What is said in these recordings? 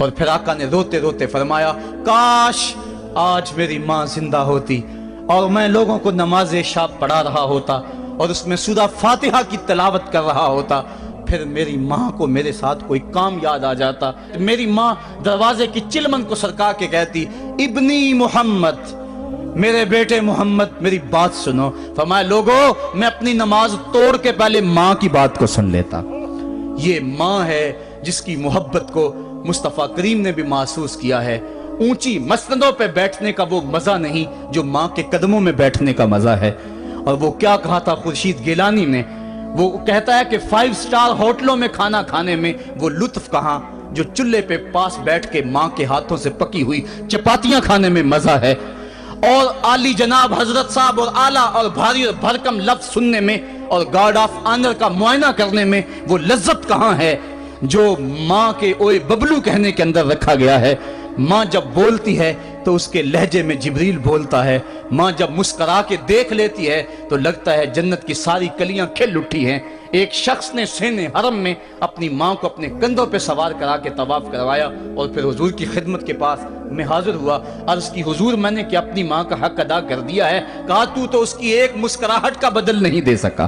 اور پھر آقا نے روتے روتے فرمایا کاش آج میری ماں زندہ ہوتی اور میں لوگوں کو نماز عشاء پڑھا رہا ہوتا اور اس میں سورہ فاتحہ کی تلاوت کر رہا ہوتا، پھر میری ماں کو میرے ساتھ کوئی کام یاد آ جاتا، میری ماں دروازے کی چلمن کو سرکا کے کہتی ابنی محمد، میرے بیٹے محمد میری بات سنو۔ فرمایا لوگو میں اپنی نماز توڑ کے پہلے ماں کی بات کو سن لیتا۔ یہ ماں ہے جس کی محبت کو مصطفیٰ کریم نے بھی محسوس کیا ہے۔ اونچی مسندوں پہ بیٹھنے کا وہ مزہ نہیں جو ماں کے قدموں میں بیٹھنے کا مزہ ہے۔ اور وہ کیا کہا تھا خورشید گیلانی نے، وہ کہتا ہے کہ 5 سٹار ہوٹلوں میں کھانا کھانے میں وہ لطف کہاں جو چولہے پہ پاس بیٹھ کے ماں کے ہاتھوں سے پکی ہوئی چپاتیاں کھانے میں مزہ ہے، اور عالی جناب حضرت صاحب اور اعلیٰ اور بھاری اور بھرکم لفظ سننے میں اور گارڈ آف آنر کا معائنہ کرنے میں وہ لذت کہاں ہے جو ماں کے اوئے ببلو کہنے کے اندر رکھا گیا ہے۔ ماں جب بولتی ہے تو اس کے لہجے میں جبریل بولتا ہے، ماں جب مسکرا کے دیکھ لیتی ہے تو لگتا ہے جنت کی ساری کلیاں کھل اٹھی ہیں۔ ایک شخص نے سین حرم میں اپنی ماں کو اپنے کندھوں پہ سوار کرا کے طواف کروایا اور پھر حضور کی خدمت کے پاس میں حاضر ہوا، عرض کی حضور میں نے کہ اپنی ماں کا حق ادا کر دیا ہے، کہا تو اس کی ایک مسکراہٹ کا بدل نہیں دے سکا۔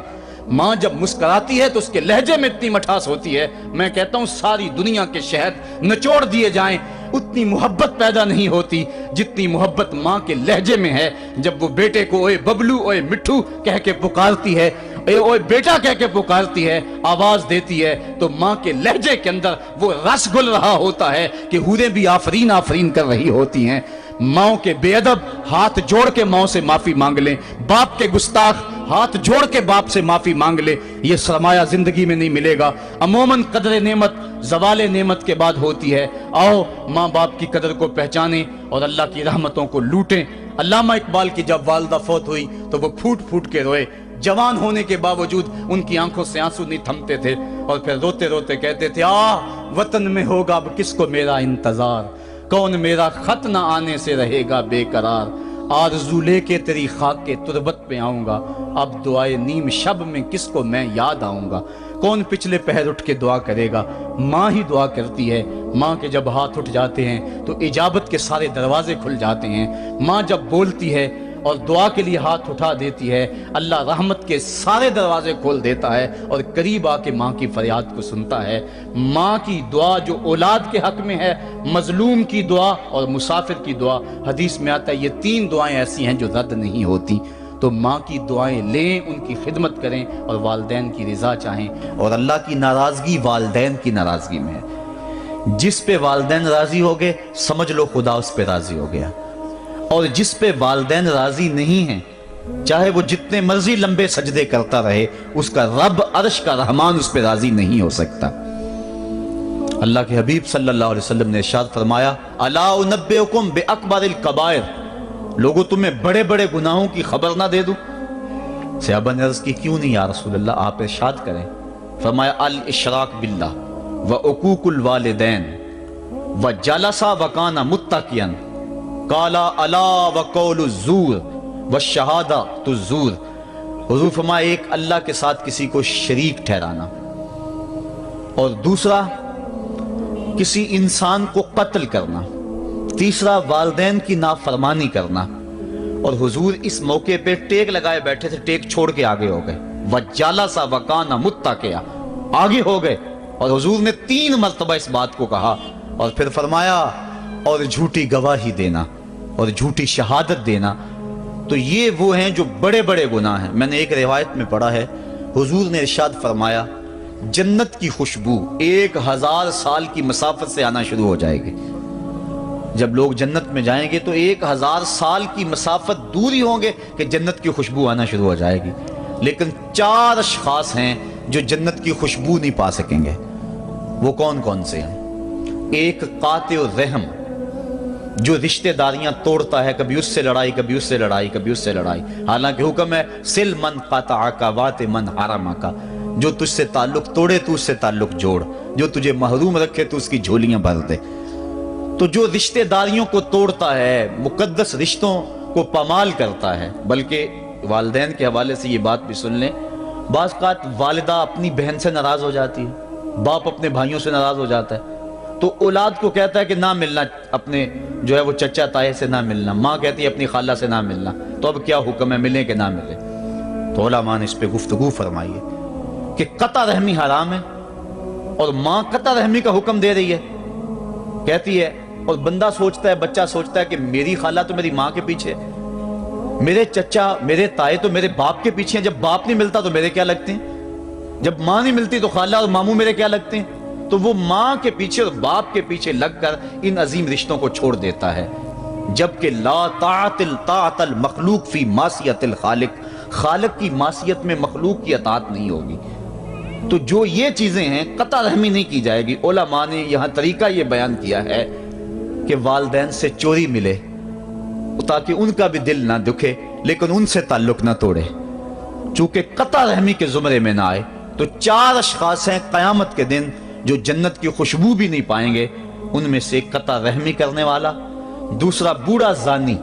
ماں جب مسکراتی ہے تو اس کے لہجے میں اتنی مٹھاس ہوتی ہے، میں کہتا ہوں ساری دنیا کے شہد نچوڑ دیے جائیں اتنی محبت پیدا نہیں ہوتی جتنی محبت ماں کے لہجے میں ہے۔ جب وہ بیٹے کو اوئے ببلو اوئے مٹھو کہہ کے پکارتی ہے، اوئے بیٹا کہہ کے پکارتی ہے، آواز دیتی ہے، تو ماں کے لہجے کے اندر وہ رس گل رہا ہوتا ہے کہ حوریں بھی آفرین آفرین کر رہی ہوتی ہیں۔ ماں کے بے ادب ہاتھ جوڑ کے ماں سے معافی مانگ لیں، باپ کے گستاخ ہاتھ جوڑ کے باپ سے معافی مانگ لے، یہ سرمایہ زندگی میں نہیں ملے گا۔ عموماً قدر نعمت زوال نعمت کے بعد ہوتی ہے۔ آؤ ماں باپ کی قدر کو پہچانیں اور اللہ کی رحمتوں کو لوٹیں۔ علامہ اقبال کی جب والدہ فوت ہوئی تو وہ پھوٹ پھوٹ کے روئے، جوان ہونے کے باوجود ان کی آنکھوں سے آنسو نہیں تھمتے تھے، اور پھر روتے روتے کہتے تھے وطن میں ہوگا اب کس کو میرا انتظار، کون میرا خط نہ آنے سے رہے گا بے قرار، آرزو لے کے تیری خاک کے تربت پہ آؤں گا، اب دعائے نیم شب میں کس کو میں یاد آؤں گا، کون پچھلے پہر اٹھ کے دعا کرے گا، ماں ہی دعا کرتی ہے۔ ماں کے جب ہاتھ اٹھ جاتے ہیں تو اجابت کے سارے دروازے کھل جاتے ہیں۔ ماں جب بولتی ہے اور دعا کے لیے ہاتھ اٹھا دیتی ہے، اللہ رحمت کے سارے دروازے کھول دیتا ہے اور قریب آ کے ماں کی فریاد کو سنتا ہے۔ ماں کی دعا جو اولاد کے حق میں ہے، مظلوم کی دعا اور مسافر کی دعا، حدیث میں آتا ہے یہ 3 دعائیں ایسی ہیں جو رد نہیں ہوتی۔ تو ماں کی دعائیں لیں، ان کی خدمت کریں اور والدین کی رضا چاہیں، اور اللہ کی ناراضگی والدین کی ناراضگی میں ہے۔ جس پہ والدین راضی ہو گئے سمجھ لو خدا اس پہ راضی ہو گیا، اور جس پہ والدین راضی نہیں ہیں چاہے وہ جتنے مرضی لمبے سجدے کرتا رہے، اس کا رب عرش کا رحمان اس پہ راضی نہیں ہو سکتا۔ اللہ کے حبیب صلی اللہ علیہ وسلم نے ارشاد فرمایا الا انبئکم باکبر الکبائر، لوگو تمہیں بڑے بڑے گناہوں کی خبر نہ دے دوں؟ صحابہ نے عرض کی کیوں نہیں یا رسول اللہ، آپ ارشاد کریں۔ فرمایا الاشراک باللہ وعقوق الوالدین وجلس وکان متکئا قال الا وقول الزور والشہادۃ الزور۔ حضور فرمایا ایک اللہ کے ساتھ کسی کو شریک ٹھہرانا، اور دوسرا کسی انسان کو قتل کرنا، تیسرا والدین کی نافرمانی کرنا۔ اور حضور اس موقع پہ ٹیک لگائے بیٹھے تھے، ٹیک چھوڑ کے آگے ہو گئے، وجلس وکان متکئا، آگے ہو گئے، اور حضور نے 3 مرتبہ اس بات کو کہا، اور پھر فرمایا اور جھوٹی گواہی دینا اور جھوٹی شہادت دینا۔ تو یہ وہ ہیں جو بڑے بڑے گناہ ہیں۔ میں نے ایک روایت میں پڑھا ہے حضور نے ارشاد فرمایا جنت کی خوشبو 1000 سال کی مسافت سے آنا شروع ہو جائے گی۔ جب لوگ جنت میں جائیں گے تو 1000 سال کی مسافت دور ہی ہوں گے کہ جنت کی خوشبو آنا شروع ہو جائے گی، لیکن 4 اشخاص ہیں جو جنت کی خوشبو نہیں پا سکیں گے۔ وہ کون کون سے ہیں؟ ایک قاطع الرحم، جو رشتہ داریاں توڑتا ہے، کبھی اس سے لڑائی، کبھی اس سے لڑائی، کبھی اس سے لڑائی، حالانکہ حکم ہے سل من قطعک وات من حرمک، جو تجھ سے تعلق توڑے تو اس سے تعلق جوڑ، جو تجھے محروم رکھے تو اس کی جھولیاں بھر دے۔ تو جو رشتہ داریوں کو توڑتا ہے، مقدس رشتوں کو پامال کرتا ہے، بلکہ والدین کے حوالے سے یہ بات بھی سن لیں، بعض اوقات والدہ اپنی بہن سے ناراض ہو جاتی ہے، باپ اپنے بھائیوں سے ناراض ہو جاتا ہے، تو اولاد کو کہتا ہے کہ نہ ملنا، اپنے جو ہے وہ چچا تائے سے نہ ملنا، ماں کہتی ہے اپنی خالہ سے نہ ملنا، تو اب کیا حکم ہے، ملیں کہ نہ ملیں؟ تو علماء نے اس پہ گفتگو فرمائی ہے کہ قطع رحمی حرام ہے، اور ماں قطع رحمی کا حکم دے رہی ہے، کہتی ہے، اور بندہ سوچتا ہے، بچہ سوچتا ہے کہ میری خالہ تو میری ماں کے پیچھے ہے، میرے چچا میرے تائے تو میرے باپ کے پیچھے ہیں، جب باپ نہیں ملتا تو میرے کیا لگتے ہیں، جب ماں نہیں ملتی تو خالہ اور ماموں میرے کیا لگتے ہیں؟ تو وہ ماں کے پیچھے اور باپ کے پیچھے لگ کر ان عظیم رشتوں کو چھوڑ دیتا ہے، جبکہ لا طاعت المخلوق فی معصیت الخالق، خالق کی معصیت میں مخلوق کی اطاعت نہیں ہوگی۔ تو جو یہ چیزیں ہیں قطع رحمی نہیں کی جائے گی۔ علماء نے یہاں طریقہ یہ بیان کیا ہے کہ والدین سے چوری ملے تاکہ ان کا بھی دل نہ دکھے لیکن ان سے تعلق نہ توڑے، چونکہ قطع رحمی کے زمرے میں نہ آئے۔ تو 4 اشخاص ہیں قیامت کے دن جو جنت کی خوشبو بھی نہیں پائیں گے، ان میں سے قطع رحمی کرنے والا، دوسرا بوڑھا زانی،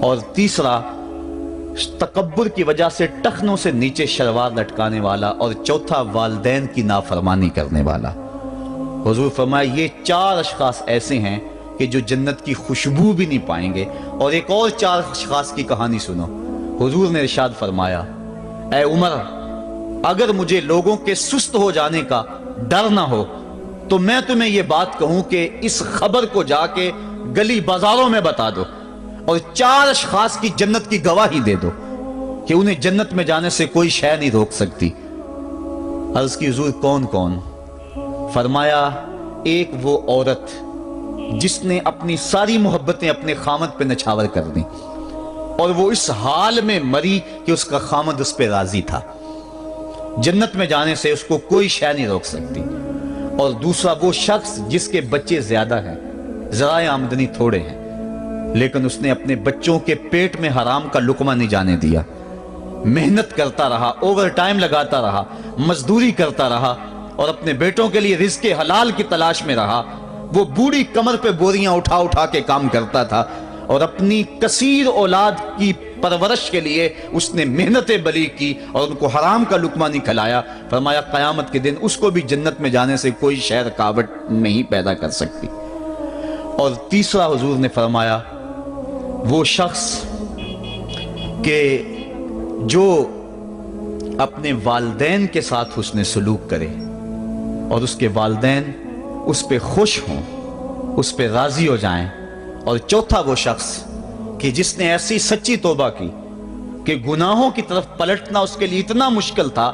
اور تیسرا تکبر کی وجہ سے ٹخنوں سے نیچے شلوار لٹکانے والا، اور چوتھا والدین کی نافرمانی کرنے والا۔ حضور فرمایا یہ 4 اشخاص ایسے ہیں کہ جو جنت کی خوشبو بھی نہیں پائیں گے۔ اور ایک اور 4 اشخاص کی کہانی سنو۔ حضور نے ارشاد فرمایا، اے عمر، اگر مجھے لوگوں کے سست ہو جانے کا ڈر نہ ہو تو میں تمہیں یہ بات کہوں کہ اس خبر کو جا کے گلی بازاروں میں بتا دو اور 4 اشخاص کی جنت کی گواہی دے دو کہ انہیں جنت میں جانے سے کوئی شے نہیں روک سکتی۔ عرض کی حضور کون کون؟ فرمایا ایک وہ عورت جس نے اپنی ساری محبتیں اپنے خامد پہ نچھاور کر دیں اور وہ اس حال میں مری کہ اس کا خامد اس پہ راضی تھا، جنت میں جانے سے اس کو کوئی شے نہیں روک سکتی۔ اور دوسرا وہ شخص جس کے بچے زیادہ ہیں، ذرائع آمدنی تھوڑے ہیں، لیکن اس نے اپنے بچوں کے پیٹ میں حرام کا لقمہ نہیں جانے دیا، محنت کرتا رہا، اوور ٹائم لگاتا رہا، مزدوری کرتا رہا اور اپنے بیٹوں کے لیے رزق حلال کی تلاش میں رہا۔ وہ بوڑھی کمر پہ بوریاں اٹھا اٹھا کے کام کرتا تھا اور اپنی کثیر اولاد کی پرورش کے لیے اس نے محنتیں بلی کی اور ان کو حرام کا لقمہ نہیں کھلایا۔ فرمایا قیامت کے دن اس کو بھی جنت میں جانے سے کوئی شے رکاوٹ نہیں پیدا کر سکتی۔ اور تیسرا حضور نے فرمایا وہ شخص کہ جو اپنے والدین کے ساتھ حسن سلوک کرے اور اس کے والدین اس پہ خوش ہوں، اس پہ راضی ہو جائیں۔ اور چوتھا وہ شخص کہ جس نے ایسی سچی توبہ کی کہ گناہوں کی طرف پلٹنا اس کے لیے اتنا مشکل تھا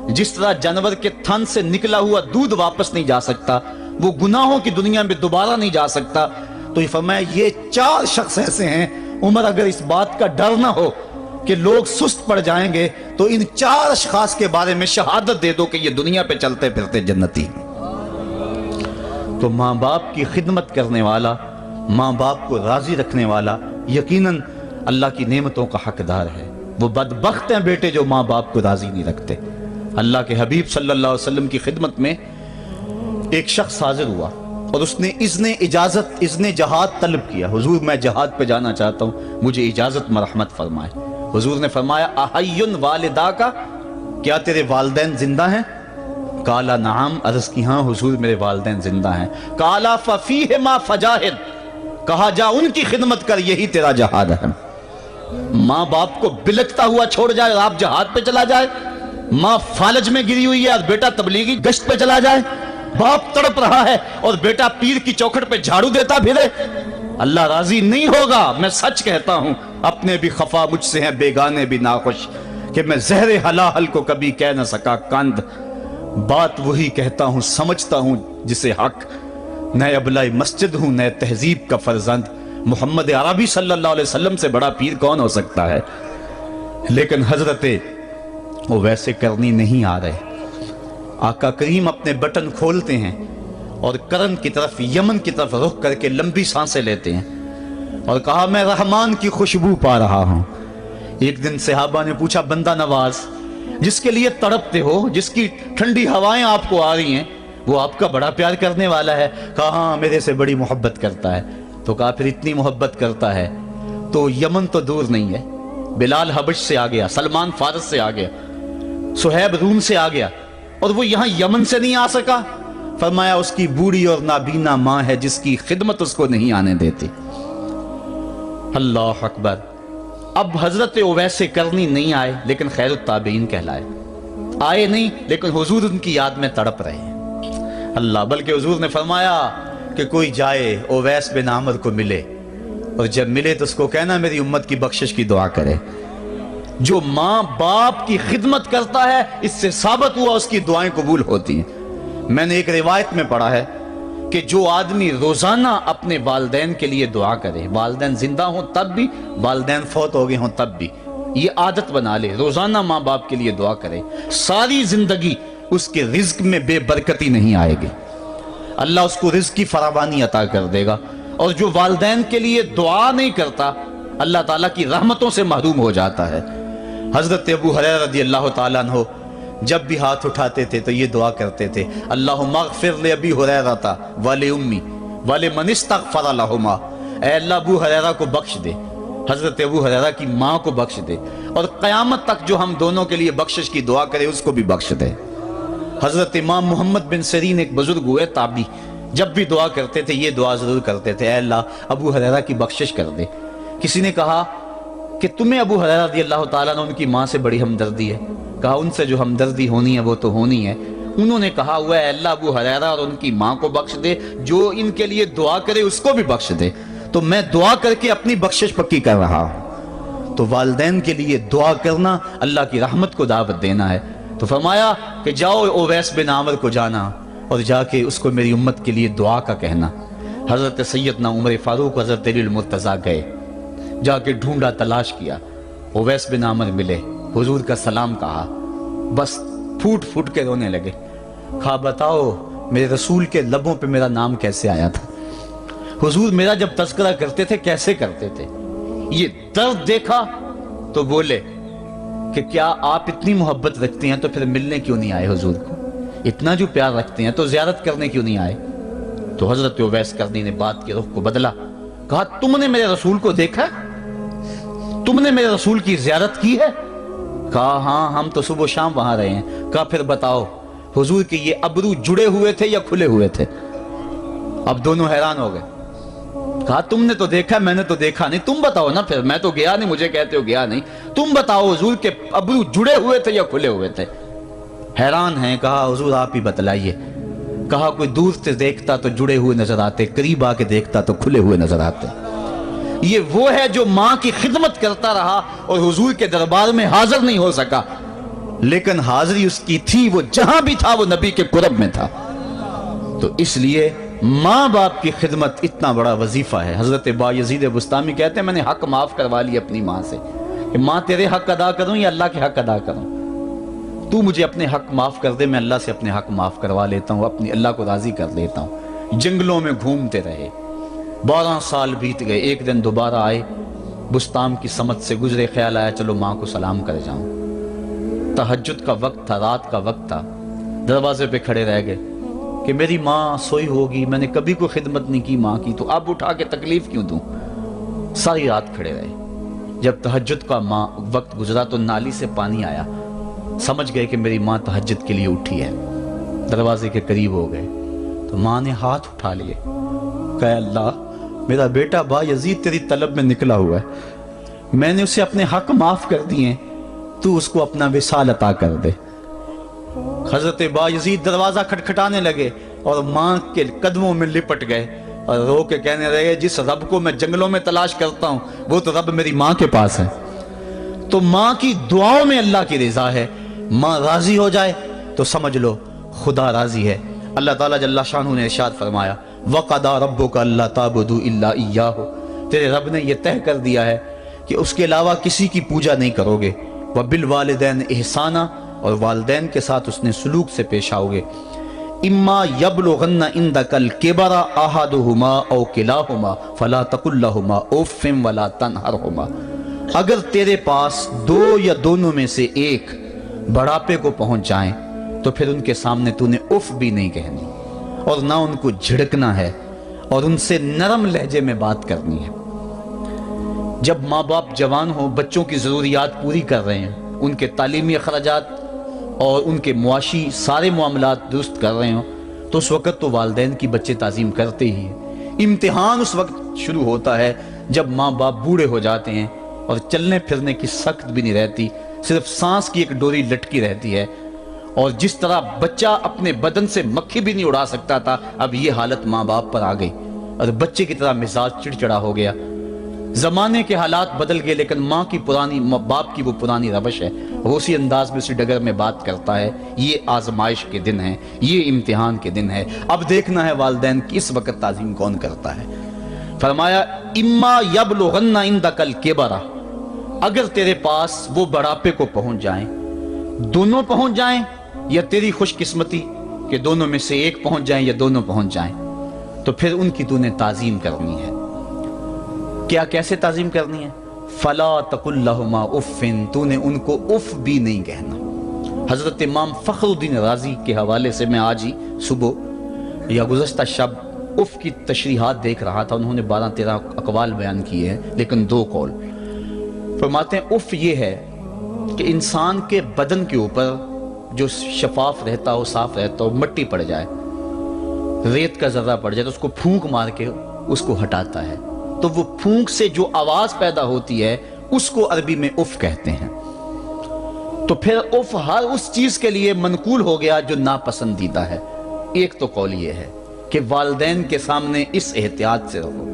جس طرح جانور کے تھن سے نکلا ہوا دودھ واپس نہیں جا سکتا، وہ گناہوں کی دنیا میں دوبارہ نہیں جا سکتا۔ تو یہ فرمایا یہ 4 شخص ایسے ہیں عمر، اگر اس بات کا ڈر نہ ہو کہ لوگ سست پڑ جائیں گے تو ان 4 اشخاص کے بارے میں شہادت دے دو کہ یہ دنیا پہ چلتے پھرتے جنتی۔ تو ماں باپ کی خدمت کرنے والا، ماں باپ کو راضی رکھنے والا یقیناً اللہ کی نعمتوں کا حقدار ہے۔ وہ بدبخت ہیں بیٹے جو ماں باپ کو راضی نہیں رکھتے۔ اللہ کے حبیب صلی اللہ علیہ وسلم کی خدمت میں ایک شخص حاضر ہوا اور اس نے اذن جہاد طلب کیا، حضور میں جہاد پہ جانا چاہتا ہوں، مجھے اجازت مرحمت فرمائے۔ حضور نے فرمایا احیٌ والدا کا، کیا تیرے والدین زندہ ہیں؟ قالا نعم، عرض کی ہاں حضور میرے والدین زندہ ہیں۔ قالا ففیہما فجاہد، کہا جا ان کی خدمت کر، یہی تیرا جہاد ہے۔ ماں باپ کو بلکتا ہوا چھوڑ جائے اور آپ جہاد پہ چلا جائے، ماں فالج میں گری ہوئی ہے اور بیٹا تبلیغی گشت پہ چلا جائے، باپ تڑپ رہا ہے اور بیٹا پیر کی چوکھٹ پہ جھاڑو دیتا پھرے، اللہ راضی نہیں ہوگا۔ میں سچ کہتا ہوں، اپنے بھی خفا مجھ سے ہیں، بیگانے بھی ناخوش، کہ میں زہر حلال کو کبھی کہہ نہ سکا کند، بات وہی کہتا ہوں سمجھتا ہوں جسے حق، نئے ابلائی مسجد ہوں، نئے تہذیب کا فرزند، محمد عربی صلی اللہ علیہ وسلم سے بڑا پیر کون ہو سکتا ہے؟ لیکن حضرت وہ ویسے کرنی نہیں آ رہے۔ آقا کریم اپنے بٹن کھولتے ہیں اور کرن کی طرف، یمن کی طرف رخ کر کے لمبی سانسیں لیتے ہیں اور کہا میں رحمان کی خوشبو پا رہا ہوں۔ ایک دن صحابہ نے پوچھا بندہ نواز جس کے لیے تڑپتے ہو، جس کی ٹھنڈی ہوائیں آپ کو آ رہی ہیں، وہ آپ کا بڑا پیار کرنے والا ہے؟ کہا ہاں میرے سے بڑی محبت کرتا ہے۔ تو کہا پھر اتنی محبت کرتا ہے تو یمن تو دور نہیں ہے، بلال حبش سے آ گیا، سلمان فارس سے آ گیا، سہیب روم سے آ گیا، اور وہ یہاں یمن سے نہیں آ سکا؟ فرمایا اس کی بوڑھی اور نابینا ماں ہے جس کی خدمت اس کو نہیں آنے دیتی۔ اللہ اکبر۔ اب حضرت اویس کرنی نہیں آئے لیکن خیر التابعین کہلائے، آئے نہیں لیکن حضور ان کی یاد میں تڑپ رہے ہیں۔ اللہ، بلکہ حضور نے فرمایا کہ کوئی جائے اویس بن عامر کو ملے، اور جب ملے تو اس کو کہنا میری امت کی بخشش کی دعا کرے۔ جو ماں باپ کی خدمت کرتا ہے اس سے ثابت ہوا اس کی دعائیں قبول ہوتی ہیں۔ میں نے ایک روایت میں پڑھا ہے کہ جو آدمی روزانہ اپنے والدین کے لیے دعا کرے، والدین زندہ ہوں تب بھی، والدین فوت ہو گئے ہوں تب بھی، یہ عادت بنا لے، روزانہ ماں باپ کے لیے دعا کرے، ساری زندگی اس کے رزق میں بے برکتی نہیں آئے گی، اللہ اس کو رزق کی فراوانی عطا کر دے گا۔ اور جو والدین کے لیے دعا نہیں کرتا اللہ تعالیٰ کی رحمتوں سے محروم ہو جاتا ہے۔ حضرت ابو ہریرہ رضی اللہ تعالیٰ عنہ جب بھی ہاتھ اٹھاتے تھے تو یہ دعا کرتے تھے، اللہم اغفر لابی ہریرہ ولأمی ولمن استغفر لہما، اے اللہ ابو ہریرہ کو بخش دے، حضرت ابو ہریرہ کی ماں کو بخش دے، اور قیامت تک جو ہم دونوں کے لیے بخشش کی دعا کرے اس کو بھی بخش دے۔ حضرت امام محمد بن سیرین ایک بزرگ ہوئے تابعی، جب بھی دعا کرتے تھے یہ دعا ضرور کرتے تھے، اے اللہ ابو ہریرہ کی بخشش کر دے۔ کسی نے کہا کہ تمہیں ابو ہریرہ رضی اللہ تعالیٰ عنہ ان کی ماں سے بڑی ہمدردی ہے، کہا ان سے جو ہمدردی ہونی ہے وہ تو ہونی ہے۔ انہوں نے کہا ہوا ہے اللہ ابو ہریرہ اور ان کی ماں کو بخش دے، جو ان کے لیے دعا کرے اس کو بھی بخش دے، تو میں دعا کر کے اپنی بخشش پکی کر رہا ہوں۔ تو والدین کے لیے دعا کرنا اللہ کی رحمت کو دعوت دینا ہے۔ تو فرمایا کہ جاؤ اویس بن عامر کو جانا اور جا کے اس کو میری امت کے لیے دعا کا کہنا۔ حضرت سیدنا عمر فاروق حضرت علی المرتضیٰ گئے، جا کے ڈھونڈا، تلاش کیا، اویس بن عامر ملے، حضور کا سلام کہا، بس پھوٹ پھوٹ کے رونے لگے، کہا بتاؤ میرے رسول کے لبوں پہ میرا نام کیسے آیا تھا، حضور میرا جب تذکرہ کرتے تھے کیسے کرتے تھے۔ یہ درد دیکھا تو بولے کہ کیا آپ اتنی محبت رکھتے ہیں تو پھر ملنے کیوں نہیں آئے حضور کو، اتنا جو پیار رکھتے ہیں تو زیارت کرنے کیوں نہیں آئے۔ تو حضرت اویس کرنی نے بات کے رخ کو بدلا، کہا تم نے میرے رسول کو دیکھا، تم نے میرے رسول کی زیارت کی ہے؟ کہا ہاں ہم تو صبح و شام وہاں رہے ہیں۔ کہا پھر بتاؤ حضور کے یہ ابرو جڑے ہوئے تھے یا کھلے ہوئے تھے؟ اب دونوں حیران ہو گئے، کہا تم نے تو دیکھا میں نے تو دیکھا نہیں، تم بتاؤ نا، پھر میں تو گیا نہیں، مجھے کہتے ہو گیا نہیں، تم بتاؤ حضور کے ابرو جڑے ہوئے تھے یا کھلے ہوئے تھے؟ حیران ہیں، کہا حضور آپ ہی بتلائیے۔ کہا کوئی دور سے دیکھتا تو جڑے ہوئے نظر آتے، قریب آ کے دیکھتا تو کھلے ہوئے نظر آتے۔ یہ وہ ہے جو ماں کی خدمت کرتا رہا اور حضور کے دربار میں حاضر نہیں ہو سکا، لیکن حاضری اس کی تھی، وہ جہاں بھی تھا وہ نبی کے قرب میں تھا۔ تو اس لیے ماں باپ کی خدمت اتنا بڑا وظیفہ ہے۔ حضرت بایزید بستامی کہتے ہیں میں نے حق معاف کروا لی اپنی ماں سے، کہ ماں تیرے حق ادا کروں یا اللہ کے حق ادا کروں، تو مجھے اپنے حق معاف کر دے، میں اللہ سے اپنے حق معاف کروا لیتا ہوں، اپنی اللہ کو راضی کر لیتا ہوں۔ جنگلوں میں گھومتے رہے، 12 سال بیت گئے، ایک دن دوبارہ آئے، بستام کی سمت سے گزرے، خیال آیا چلو ماں کو سلام کر جاؤں۔ تہجد کا وقت تھا، رات کا وقت تھا، دروازے پہ کھڑے رہ گئے کہ میری ماں سوئی ہوگی، میں نے کبھی کوئی خدمت نہیں کی ماں کی، تو اب اٹھا کے تکلیف کیوں دوں؟ ساری رات کھڑے رہے۔ جب تہجد کا وقت گزرا تو نالی سے پانی آیا، سمجھ گئے کہ میری ماں تہجد کے لیے اٹھی ہے، دروازے کے قریب ہو گئے تو ماں نے ہاتھ اٹھا لیے، کہا اللہ میرا بیٹا بایزید تیری طلب میں نکلا ہوا ہے، میں نے اسے اپنے حق معاف کر دیے، تو اس کو اپنا وصال عطا کر دے۔ حضرت بایزید دروازہ کھٹکھٹانے لگے اور ماں کے قدموں میں لپٹ گئے اور رو کے کہنے لگے جس رب کو میں جنگلوں میں تلاش کرتا ہوں وہ تو رب میری ماں کے پاس ہے۔ تو ماں کی دعاؤں میں اللہ کی رضا ہے، ماں راضی ہو جائے تو سمجھ لو خدا راضی ہے۔ اللہ تعالیٰ جل شانہ نے ارشاد فرمایا وَقَضَىٰ رَبُّكَ أَلَّا تَعْبُدُوا إِلَّا إِيَّاهُ، تیرے رب نے یہ طے کر دیا ہے کہ اس کے علاوہ کسی کی پوجا نہیں کرو گے، وَبِالْوَالِدَيْنِ إِحْسَانًا، اور والدین کے ساتھ اس نے سلوک سے پیش آؤ گے، اما یبلغن عندک الکبر احدہما او کلاہما فلا تقل لہما اف ولا تنہرہما، اگر تیرے پاس دو یا دونوں میں سے ایک بڑھاپے کو پہنچ جائیں تو پھر ان کے سامنے تو نے اف بھی نہیں کہنی اور نہ ان کو جھڑکنا ہے اور ان سے نرم لہجے میں بات کرنی ہے۔ جب ماں باپ جوان ہوں، بچوں کی ضروریات پوری کر رہے ہیں، ان کے تعلیمی اخراجات اور ان کے معاشی سارے معاملات درست کر رہے ہوں، تو اس وقت تو والدین کی بچے تعظیم کرتے ہی ہیں۔ امتحان اس وقت شروع ہوتا ہے جب ماں باپ بوڑھے ہو جاتے ہیں اور چلنے پھرنے کی سخت بھی نہیں رہتی، صرف سانس کی ایک ڈوری لٹکی رہتی ہے، اور جس طرح بچہ اپنے بدن سے مکھی بھی نہیں اڑا سکتا تھا، اب یہ حالت ماں باپ پر آ گئی اور بچے کی طرح مزاج چڑچڑا ہو گیا۔ زمانے کے حالات بدل گئے، لیکن ماں باپ کی وہ پرانی روش ہے، وہ اسی انداز میں اسی ڈگر میں بات کرتا ہے۔ یہ آزمائش کے دن ہیں، یہ امتحان کے دن ہے، اب دیکھنا ہے والدین کی اس وقت تعظیم کون کرتا ہے۔ فرمایا اما یبلغن عندک الکبر، اگر تیرے پاس وہ بڑھاپے کو پہنچ جائیں، دونوں پہنچ جائیں، یا تیری خوش قسمتی کہ دونوں میں سے ایک پہنچ جائیں یا دونوں پہنچ جائیں، تو پھر ان کی تو نے تعظیم کرنی ہے۔ کیا کیسے تعظیم کرنی ہے؟ فلا تقل لہما اف، تو نے ان کو اف بھی نہیں کہنا۔ حضرت امام فخر الدین رازی کے حوالے سے میں آج ہی صبح یا گزشتہ شب اف کی تشریحات دیکھ رہا تھا، انہوں نے 12-13 اقوال بیان کیے ہیں، لیکن 2 قول فرماتے ہیں۔ اف یہ ہے کہ انسان کے بدن کے اوپر جو شفاف رہتا ہو، صاف رہتا ہو، مٹی پڑ جائے، ریت کا ذرہ پڑ جائے تو اس کو پھونک مار کے اس کو ہٹاتا ہے، تو وہ پھونک سے جو آواز پیدا ہوتی ہے اس کو عربی میں اف کہتے ہیں۔ تو پھر اف ہر اس چیز کے لیے منقول ہو گیا جو ناپسندیدہ ہے۔ ایک تو قول یہ ہے کہ والدین کے سامنے اس احتیاط سے رہو۔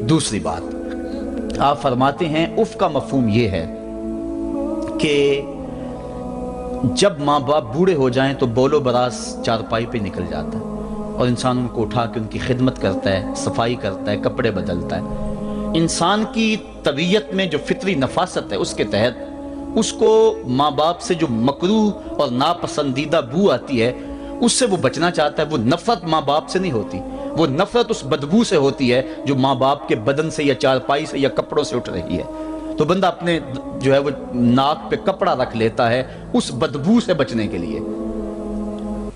دوسری بات آپ فرماتے ہیں اف کا مفہوم یہ ہے کہ جب ماں باپ بوڑھے ہو جائیں تو بول و براز چارپائی پہ نکل جاتا ہے اور انسان ان کو اٹھا کے ان کی خدمت کرتا ہے، صفائی کرتا ہے، کپڑے بدلتا ہے۔ انسان کی طبیعت میں جو فطری نفاست ہے اس کے تحت اس کو ماں باپ سے جو مکروہ اور ناپسندیدہ بو آتی ہے اس سے وہ بچنا چاہتا ہے۔ وہ نفرت ماں باپ سے نہیں ہوتی، وہ نفرت اس بدبو سے ہوتی ہے جو ماں باپ کے بدن سے یا چارپائی سے یا کپڑوں سے اٹھ رہی ہے۔ تو بندہ اپنے جو ہے وہ ناک پہ کپڑا رکھ لیتا ہے اس بدبو سے بچنے کے لیے۔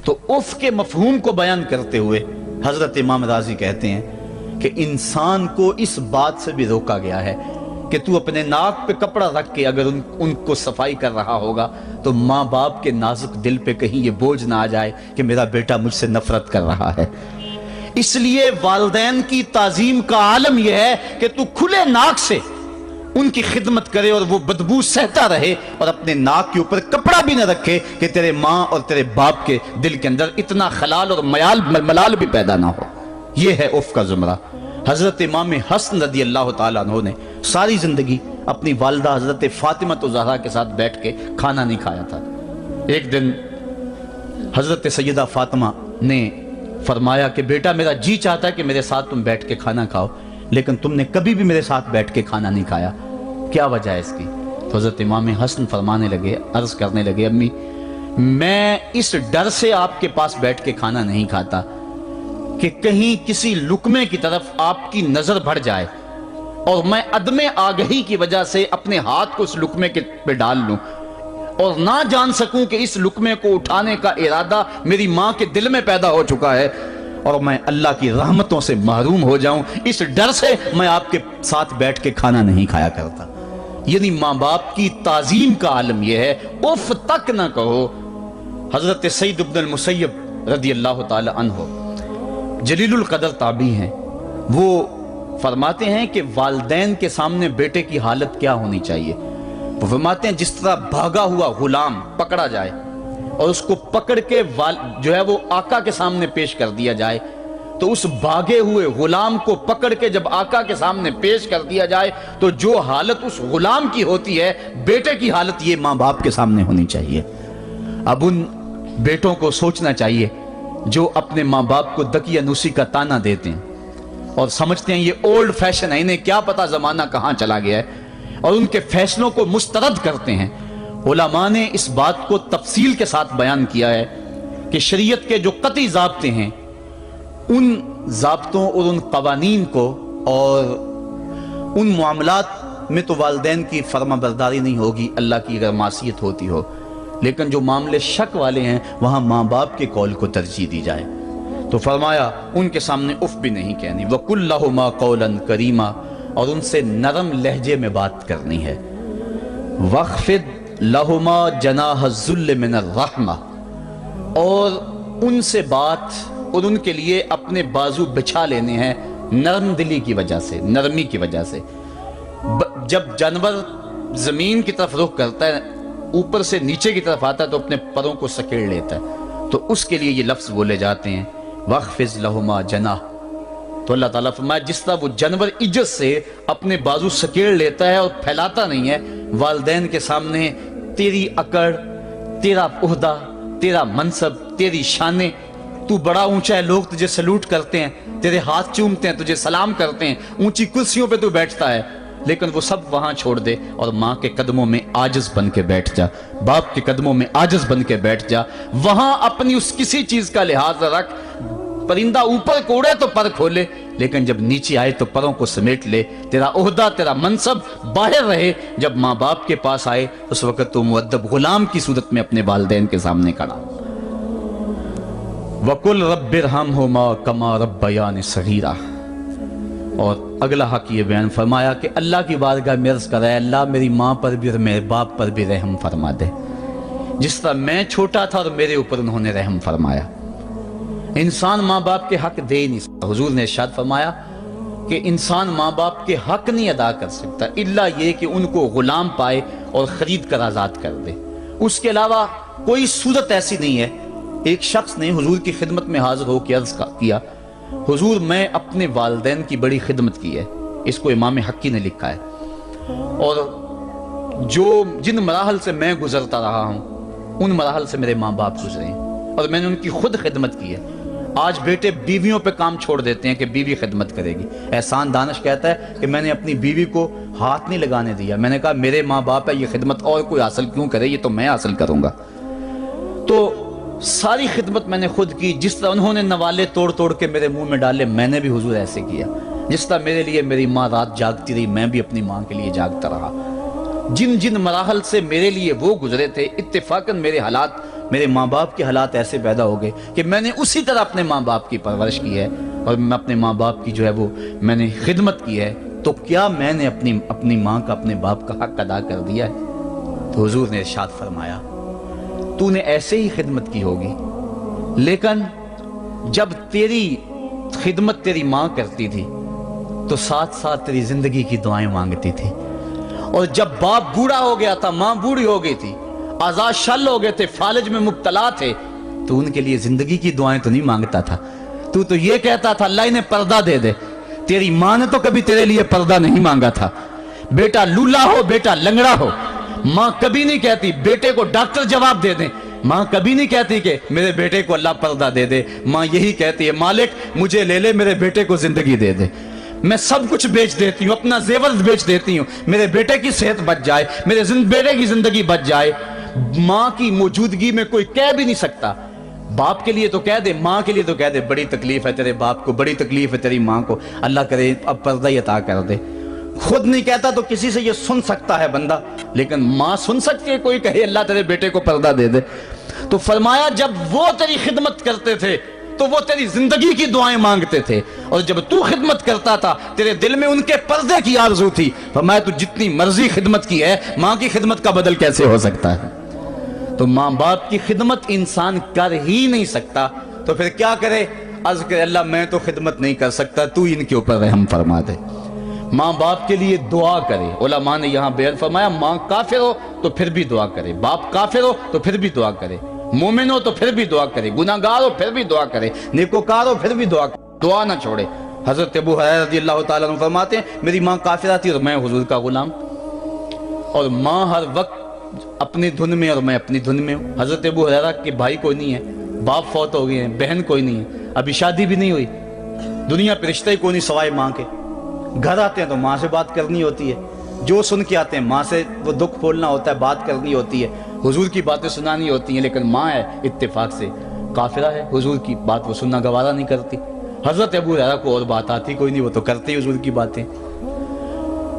تو اف کے مفہوم کو بیان کرتے ہوئے حضرت امام رازی کہتے ہیں کہ انسان کو اس بات سے بھی روکا گیا ہے کہ تو اپنے ناک پہ کپڑا رکھ کے اگر ان کو صفائی کر رہا ہوگا تو ماں باپ کے نازک دل پہ کہیں یہ بوجھ نہ آ جائے کہ میرا بیٹا مجھ سے نفرت کر رہا ہے۔ اس لیے والدین کی تعظیم کا عالم یہ ہے کہ تو کھلے ناک سے ان کی خدمت کرے اور وہ بدبو سہتا رہے اور اپنے ناک کے اوپر کپڑا بھی نہ رکھے کہ تیرے ماں اور تیرے باپ کے دل کے اندر اتنا خلال اور ملال بھی پیدا نہ ہو۔ یہ ہے اف کا زمرہ۔ حضرت امام حسن رضی اللہ تعالیٰ عنہ نے ساری زندگی اپنی والدہ حضرت فاطمہ الزہرا کے ساتھ بیٹھ کے کھانا نہیں کھایا تھا۔ ایک دن حضرت سیدہ فاطمہ نے فرمایا کہ بیٹا میرا جی چاہتا ہے کہ میرے ساتھ تم بیٹھ کے کھانا کھاؤ، لیکن تم نے کبھی بھی میرے ساتھ بیٹھ کے کھانا نہیں کھایا، کیا وجہ ہے اس کی؟ تو حضرت امام حسن فرمانے لگے، عرض کرنے لگے امی میں اس ڈر سے آپ کے پاس بیٹھ کے کھانا نہیں کھاتا کہ کہیں کسی لقمے کی طرف آپ کی نظر بڑھ جائے اور میں عدم آگہی کی وجہ سے اپنے ہاتھ کو اس لقمے کے پہ ڈال لوں اور نہ جان سکوں کہ اس لقمے کو اٹھانے کا ارادہ میری ماں کے دل میں پیدا ہو چکا ہے اور میں اللہ کی رحمتوں سے محروم ہو جاؤں، اس ڈر سے میں آپ کے ساتھ بیٹھ کے کھانا نہیں کھایا کرتا۔ یعنی ماں باپ کی تعظیم کا عالم یہ ہے، اف تک نہ کہو۔ حضرت سعید بن المسیب رضی اللہ تعالی عنہ جلیل القدر تابعی ہیں، وہ فرماتے ہیں کہ والدین کے سامنے بیٹے کی حالت کیا ہونی چاہیے۔ وہ فرماتے ہیں جس طرح بھاگا ہوا غلام پکڑا جائے اور اس کو پکڑ کے جو ہے وہ آقا کے سامنے پیش کر دیا جائے، تو اس بھاگے ہوئے غلام کو پکڑ کے جب آقا کے سامنے پیش کر دیا جائے تو جو حالت اس غلام کی ہوتی ہے بیٹے کی حالت یہ ماں باپ کے سامنے ہونی چاہیے۔ اب ان بیٹوں کو سوچنا چاہیے جو اپنے ماں باپ کو دقیانوسی کا تانا دیتے ہیں اور سمجھتے ہیں یہ اولڈ فیشن ہے، انہیں کیا پتا زمانہ کہاں چلا گیا ہے، اور ان کے فیصلوں کو مسترد کرتے ہیں۔ علماء نے اس بات کو تفصیل کے ساتھ بیان کیا ہے کہ شریعت کے جو قطعی ضابطے ہیں ان ضابطوں اور ان قوانین کو اور ان معاملات میں تو والدین کی فرما برداری نہیں ہوگی اللہ کی اگر معصیت ہوتی ہو، لیکن جو معاملے شک والے ہیں وہاں ماں باپ کے قول کو ترجیح دی جائے۔ تو فرمایا ان کے سامنے اف بھی نہیں کہنی، وَقُلْ لَهُمَا قَوْلًا كَرِيمًا، اور ان سے نرم لہجے میں بات کرنی ہے۔ وَاخْفِضْ لَهُمَا جَنَاحَ الذُّلِّ مِنَ الرَّحْمَةِ، اور ان سے بات اور ان کے لیے اپنے بازو بچھا لینے ہیں نرم دلی کی وجہ سے، نرمی کی وجہ سے۔ جب جانور زمین کی طرف رخ کرتا ہے، اوپر سے نیچے کی طرف آتا ہے تو اپنے پروں کو سکیڑ لیتا ہے، تو اس کے لیے یہ لفظ بولے جاتے ہیں وَخْفِضْ لَهُمَا جَنَاحَ۔ تو اللہ تعالیٰ فرمایا جس طرح وہ جانور عزت سے اپنے بازو سکیڑ لیتا ہے اور پھیلاتا نہیں ہے، والدین کے سامنے تیری اکڑ، تیرا عہدہ، تیرا منصب، تیری شانیں، تو بڑا اونچا ہے، لوگ تجھے سلوٹ کرتے ہیں، تیرے ہاتھ چومتے ہیں، تجھے سلام کرتے ہیں، اونچی کرسیوں پہ تو بیٹھتا ہے، لیکن وہ سب وہاں چھوڑ دے اور ماں کے قدموں میں عاجز بن کے بیٹھ جا، باپ کے قدموں میں عاجز بن کے بیٹھ جا، وہاں اپنی اس کسی چیز کا لحاظ رکھ، پرندہ اوپر کوڑے تو پر کھولے، لیکن جب نیچے آئے تو پروں کو سمیٹ لے، تیرا عہدہ، تیرا منصب باہر رہے، جب ماں باپ کے پاس آئے اس وقت تو مؤدب غلام کی صورت میں اپنے والدین کے سامنے کھڑا۔ وَقُلْ رَبِّ ارْحَمْهُمَا كَمَا رَبَّيَانِ صَغِيرًا۔ اور اگلا حق یہ بیان فرمایا کہ اللہ کی بارگاہ میں عرض کر رہا ہے اللہ میری ماں پر بھی اور میرے باپ پر بھی رحم فرما دے، جس طرح میں چھوٹا تھا اور میرے اوپر انہوں نے رحم فرمایا۔ انسان ماں باپ کے حق دے ہی نہیں سکتا، حضور نے ارشاد فرمایا کہ انسان ماں باپ کے حق نہیں ادا کر سکتا الا یہ کہ ان کو غلام پائے اور خرید کر آزاد کر دے، اس کے علاوہ کوئی صورت ایسی نہیں ہے۔ ایک شخص نے حضور کی خدمت میں حاضر ہو کے عرض کیا حضور میں اپنے والدین کی بڑی خدمت کی ہے، اس کو امام حقی نے لکھا ہے، اور جن مراحل سے میں گزرتا رہا ہوں ان مراحل سے میرے ماں باپ گزرے ہیں اور میں نے ان کی خود خدمت کی ہے۔ آج بیٹے بیویوں پہ کام چھوڑ دیتے ہیں کہ بیوی خدمت کرے گی۔ احسان دانش کہتا ہے کہ میں نے اپنی بیوی کو ہاتھ نہیں لگانے دیا، میں نے کہا میرے ماں باپ ہے، یہ خدمت اور کوئی حاصل کیوں کرے، یہ تو میں حاصل کروں گا۔ تو ساری خدمت میں نے خود کی، جس طرح انہوں نے نوالے توڑ توڑ کے میرے منہ میں ڈالے میں نے بھی حضور ایسے کیا، جس طرح میرے لیے میری ماں رات جاگتی رہی میں بھی اپنی ماں کے لیے جاگتا رہا۔ جن جن مراحل سے میرے لیے وہ گزرے تھے اتفاقاً میرے حالات، میرے ماں باپ کے حالات ایسے پیدا ہو گئے کہ میں نے اسی طرح اپنے ماں باپ کی پرورش کی ہے اور میں اپنے ماں باپ کی جو ہے وہ میں نے خدمت کی ہے، تو کیا میں نے اپنی ماں کا اپنے باپ کا حق ادا کر دیا ہے؟ تو حضور نے ارشاد فرمایا تو نے ایسے ہی خدمت کی ہوگی، لیکن جب تیری خدمت تیری ماں کرتی تھی تو ساتھ ساتھ تیری زندگی کی دعائیں مانگتی تھی، اور جب باپ بوڑھا ہو گیا تھا، ماں بوڑھی ہو گئی تھی، آزاد شل ہو گئے تھے، فالج میں مبتلا تھے، تو ان کے لیے زندگی کی دعائیں تو نہیں مانگتا تھا، تو یہ کہتا تھا اللہ انہیں پردہ دے دے۔ تیری ماں نے تو کبھی تیرے لیے پردہ نہیں مانگا تھا، بیٹا لولا ہو بیٹا لنگڑا ہو، ماں کبھی نہیں کہتی بیٹے کو ڈاکٹر جواب دے دیں، ماں کبھی نہیں کہتی کہ میرے بیٹے کو اللہ پردہ دے دے، ماں یہی کہتی ہے مالک مجھے لے لے، میرے بیٹے کو زندگی دے دے، میں سب کچھ بیچ دیتی ہوں، اپنا زیور بیچ دیتی ہوں، میرے بیٹے کی صحت بچ جائے، میرے بیٹے کی زندگی بچ جائے۔ ماں کی موجودگی میں کوئی کہہ بھی نہیں سکتا، باپ کے لیے تو کہہ دے، ماں کے لیے تو کہہ دے بڑی تکلیف ہے تیرے باپ کو، بڑی تکلیف ہے تیری ماں کو، اللہ کرے اب پردہ ہی عطا کر دے۔ خود نہیں کہتا تو کسی سے یہ سن سکتا ہے بندہ، لیکن ماں سن سکتی ہے کوئی کہے اللہ تیرے بیٹے کو پردہ دے دے؟ تو فرمایا جب وہ تیری خدمت کرتے تھے تو وہ تیری زندگی کی دعائیں مانگتے تھے، اور جب تو خدمت کرتا تھا تیرے دل میں ان کے پردے کی آرزو تھی۔ فرمایا تو جتنی مرضی خدمت کی ہے، ماں کی خدمت کا بدل کیسے ہو سکتا ہے؟ تو ماں باپ کی خدمت انسان کر ہی نہیں سکتا، تو پھر کیا کرے؟ عرض کرے اللہ میں تو خدمت نہیں کر سکتا، تو ان کے اوپر رحم فرما دے۔ ماں باپ کے لیے دعا کرے، علماء نے یہاں بیان فرمایا ماں کافر ہو تو پھر بھی دعا کرے، باپ کافر ہو تو پھر بھی دعا کرے، مومن ہو تو پھر بھی دعا کرے، گناہگار ہو پھر بھی دعا کرے، نیکوکار ہو پھر بھی دعا کرے، دعا نہ چھوڑے۔ حضرت ابو ہریرہ رضی اللہ تعالیٰ عنہ فرماتے ہیں میری ماں کافرہ تھی اور میں حضور کا غلام، اور ماں ہر وقت اپنی دھن میں اور میں اپنی دھن میں ہوں۔ حضرت ابو ہریرہ کے بھائی کوئی نہیں ہے، باپ فوت ہو گئے ہیں، بہن کوئی نہیں ہے، ابھی شادی بھی نہیں ہوئی، دنیا پہ رشتے کوئی نہیں سوائے ماں کے، گھر آتے ہیں تو ماں سے بات کرنی ہوتی ہے، جو سن کے آتے ہیں ماں سے وہ دکھ کھولنا ہوتا ہے، بات کرنی ہوتی ہے، حضور کی باتیں سنانی ہوتی ہیں، لیکن ماں ہے اتفاق سے کافرہ ہے، حضور کی بات وہ سننا گوارا نہیں کرتی۔ حضرت ابو ہریرہ کو اور بات آتی کوئی نہیں، وہ تو کرتے ہی حضور کی باتیں۔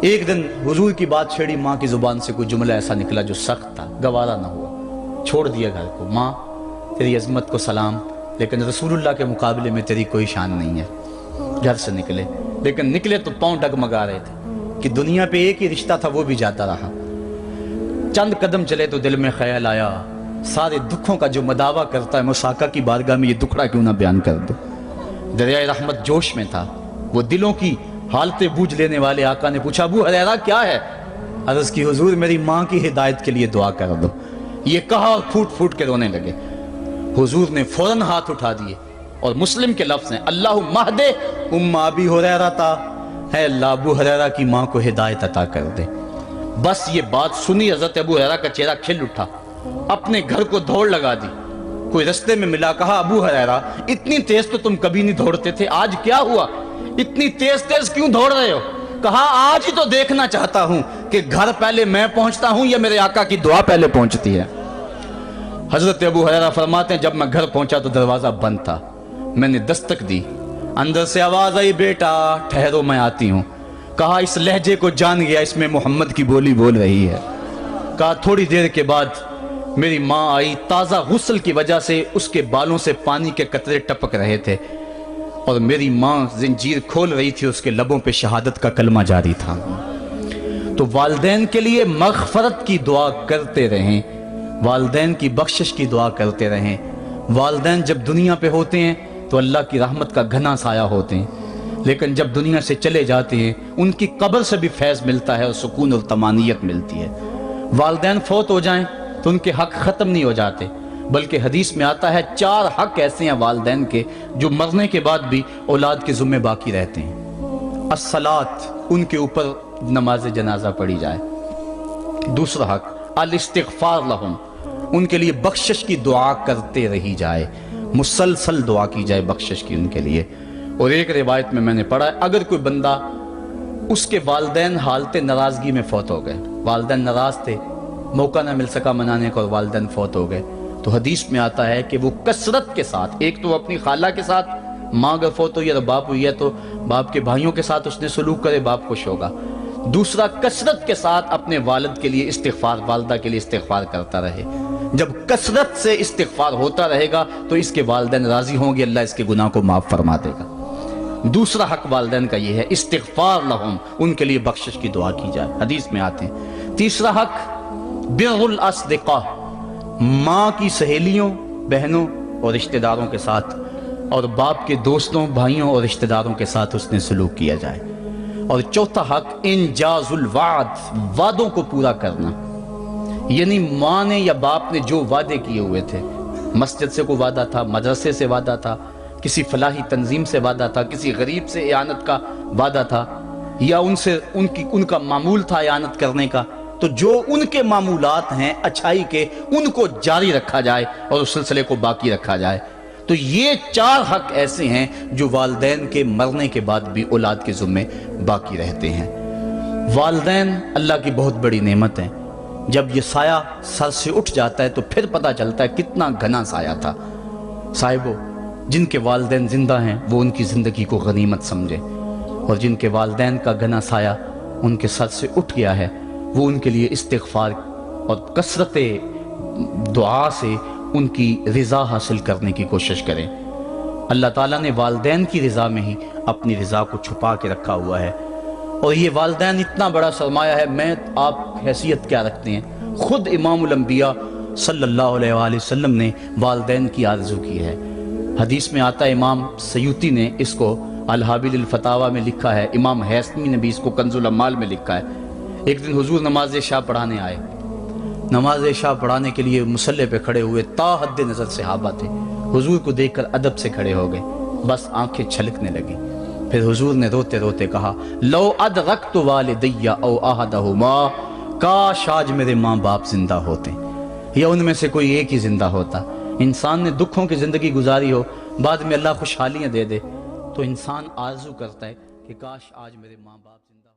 ایک دن حضور کی بات چھیڑی، ماں کی زبان سے کوئی جملہ ایسا نکلا جو سخت تھا، گوارا نہ ہوا، چھوڑ دیا گھر کو۔ ماں تیری عظمت کو سلام، لیکن رسول اللہ کے مقابلے میں تیری کوئی شان نہیں ہے۔ گھر سے نکلے، لیکن نکلے تو پاؤں ڈگمگا رہے تھے کہ دنیا پہ ایک ہی رشتہ تھا وہ بھی جاتا رہا۔ چند قدم چلے تو دل میں خیال آیا سارے دکھوں کا جو مداوا کرتا ہے مساقہ کی بارگاہ میں یہ دکھڑا کیوں نہ بیان کر دو۔ دریائے رحمت جوش میں تھا، وہ دلوں کی حالتیں بوجھ لینے والے آقا نے پوچھا ابو ہریرہ کیا ہے؟ عرض کی حضور میری ماں کی ہدایت کے لیے دعا کر دو۔ یہ کہا اور پھوٹ پھوٹ کے رونے لگے۔ حضور نے فوراً ہاتھ اٹھا دیے اور مسلم کے لفظ ہیں اللہم اہد ام ابی ہریرہ، اے اللہ ابو ہریرہ کی ماں کو ہدایت عطا کر دے۔ بس یہ بات سنی حضرت ابو ہریرہ کا چہرہ کھل اٹھا، اپنے گھر کو دوڑ لگا دی۔ کوئی رستے میں ملا، کہا ابو ہریرہ اتنی تیز تو تم کبھی نہیں دوڑتے تھے، آج کیا ہوا؟ اتنی تیز تیز کیوں دوڑ رہے ہو؟ کہا آج ہی تو دیکھنا چاہتا ہوں کہ گھر پہلے میں پہنچتا ہوں یا میرے آقا کی دعا پہلے پہنچتی ہے۔ حضرت ابو ہریرہ فرماتے ہیں جب میں گھر پہنچا تو دروازہ بند تھا، میں نے دستک دی، اندر سے آواز آئی بیٹا ٹھہرو میں آتی ہوں۔ کہا اس لہجے کو جان گیا، اس میں محمد کی بولی بول رہی ہے۔ کہا تھوڑی دیر کے بعد میری ماں آئی، تازہ غسل کی وجہ سے اس کے بالوں سے پانی کے قطرے ٹپک رہے تھے اور میری ماں زنجیر کھول رہی تھی، اس کے لبوں پہ شہادت کا کلمہ جاری تھا۔ تو والدین کے لیے مغفرت کی دعا کرتے رہیں، والدین کی بخشش کی دعا کرتے رہیں۔ والدین جب دنیا پہ ہوتے ہیں تو اللہ کی رحمت کا گھنا سایہ ہوتے ہیں، لیکن جب دنیا سے چلے جاتے ہیں ان کی قبر سے بھی فیض ملتا ہے اور سکون اور طمانینت ملتی ہے۔ والدین فوت ہو جائیں تو ان کے حق ختم نہیں ہو جاتے، بلکہ حدیث میں آتا ہے 4 حق ایسے ہیں والدین کے جو مرنے کے بعد بھی اولاد کے ذمہ باقی رہتے ہیں۔ الصلاۃ، ان کے اوپر نماز جنازہ پڑھی جائے۔ دوسرا حق الاستغفار لہم، ان کے لیے بخشش کی دعا کرتے رہی جائے، مسلسل دعا کی جائے بخشش کی ان کے لیے۔ اور ایک روایت میں نے پڑھا ہے اگر کوئی بندہ اس کے والدین حالت ناراضگی میں فوت ہو گئے، والدین ناراض تھے، موقع نہ مل سکا منانے کا اور والدین فوت ہو گئے، تو حدیث میں آتا ہے کہ وہ کثرت کے ساتھ، ایک تو اپنی خالہ کے ساتھ، ماں اگر فوت ہوئی ہے تو باپ ہوئی ہے تو باپ کے بھائیوں کے ساتھ اس نے سلوک کرے، باپ خوش ہوگا۔ دوسرا کثرت کے ساتھ اپنے والد کے لیے استغفار، والدہ کے لیے استغفار کرتا رہے۔ جب کثرت سے استغفار ہوتا رہے گا تو اس کے والدین راضی ہوں گے، اللہ اس کے گناہ کو معاف فرما دے گا۔ دوسرا حق والدین کا یہ ہے استغفار لہم، ان کے لیے بخشش کی دعا کی جائے، حدیث میں آتے ہیں۔ تیسرا حق بر الاصدقاء، ماں کی سہیلیوں، بہنوں اور رشتہ داروں کے ساتھ، اور باپ کے دوستوں، بھائیوں اور رشتہ داروں کے ساتھ اس نے سلوک کیا جائے۔ اور چوتھا حق انجاز الوعد، وعدوں کو پورا کرنا، یعنی ماں نے یا باپ نے جو وعدے کیے ہوئے تھے، مسجد سے کوئی وعدہ تھا، مدرسے سے وعدہ تھا، کسی فلاحی تنظیم سے وعدہ تھا، کسی غریب سے اعانت کا وعدہ تھا، یا ان کا معمول تھا اعانت کرنے کا، تو جو ان کے معمولات ہیں اچھائی کے ان کو جاری رکھا جائے اور اس سلسلے کو باقی رکھا جائے۔ تو یہ 4 حق ایسے ہیں جو والدین کے مرنے کے بعد بھی اولاد کے ذمے باقی رہتے ہیں۔ والدین اللہ کی بہت بڑی نعمت ہیں، جب یہ سایہ سر سے اٹھ جاتا ہے تو پھر پتہ چلتا ہے کتنا گھنا سایہ تھا۔ صاحبو، جن کے والدین زندہ ہیں وہ ان کی زندگی کو غنیمت سمجھے، اور جن کے والدین کا گھنا سایہ ان کے سر سے اٹھ گیا ہے وہ ان کے لیے استغفار اور کثرت دعا سے ان کی رضا حاصل کرنے کی کوشش کریں۔ اللہ تعالیٰ نے والدین کی رضا میں ہی اپنی رضا کو چھپا کے رکھا ہوا ہے، اور یہ والدین اتنا بڑا سرمایہ ہے۔ میں آپ حیثیت کیا رکھتے ہیں؟ خود امام الانبیاء صلی اللہ علیہ وآلہ وسلم نے والدین کی آرزو کی ہے۔ حدیث میں آتا ہے، امام سیوطی نے اس کو الحابل الفتاوی میں لکھا ہے، امام حیثمی نے بھی اس کو کنز الاموال میں لکھا ہے۔ ایک دن حضور نماز عشاء پڑھانے آئے، نماز عشاء پڑھانے کے لیے مصلی پہ کھڑے ہوئے، تا حد نظر صحابہ تھے، حضور کو دیکھ کر ادب سے کھڑے ہو گئے، بس آنکھیں چھلکنے لگی۔ پھر حضور نے روتے روتے کہا، لو ادرکت والدی او احدہما، کاش آج میرے ماں باپ زندہ ہوتے یا ان میں سے کوئی ایک ہی زندہ ہوتا۔ انسان نے دکھوں کی زندگی گزاری ہو، بعد میں اللہ خوشحالیاں دے دے، تو انسان آرزو کرتا ہے کہ کاش آج میرے ماں باپ زندہ